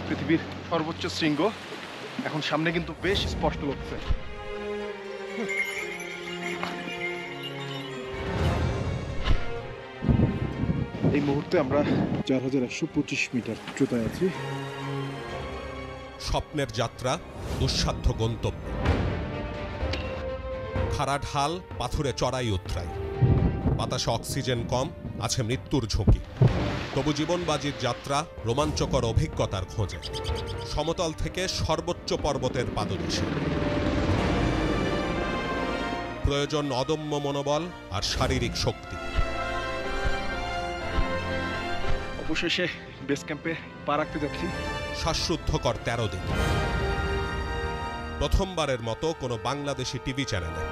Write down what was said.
পৃথিবীর সর্বোচ্চ শৃঙ্গ এখন সামনে কিন্তু বেশ স্পষ্ট লাগছে। এই মুহূর্তে আমরা 4125 মিটার উচ্চতায় আছি। স্বপ্নের যাত্রা, দুঃসাধ্য গন্তব্য, খাড়া ঢাল, পাথুরে চড়াই উতরাই, বাতাসে অক্সিজেন কম, আছে মৃত্যুর ঝুঁকি। তবু জীবনবাজির যাত্রা রোমাঞ্চকর অভিজ্ঞতার খোঁজে, সমতল থেকে সর্বোচ্চ পর্বতের পাদদেশে। প্রয়োজন অদম্য মনোবল আর শারীরিক শক্তি। অবশেষে বেস ক্যাম্পে পা রাখতে যাচ্ছি। শ্বাসরুদ্ধকর 13 দিন। প্রথমবারের মতো কোনো বাংলাদেশি টিভি চ্যানেলে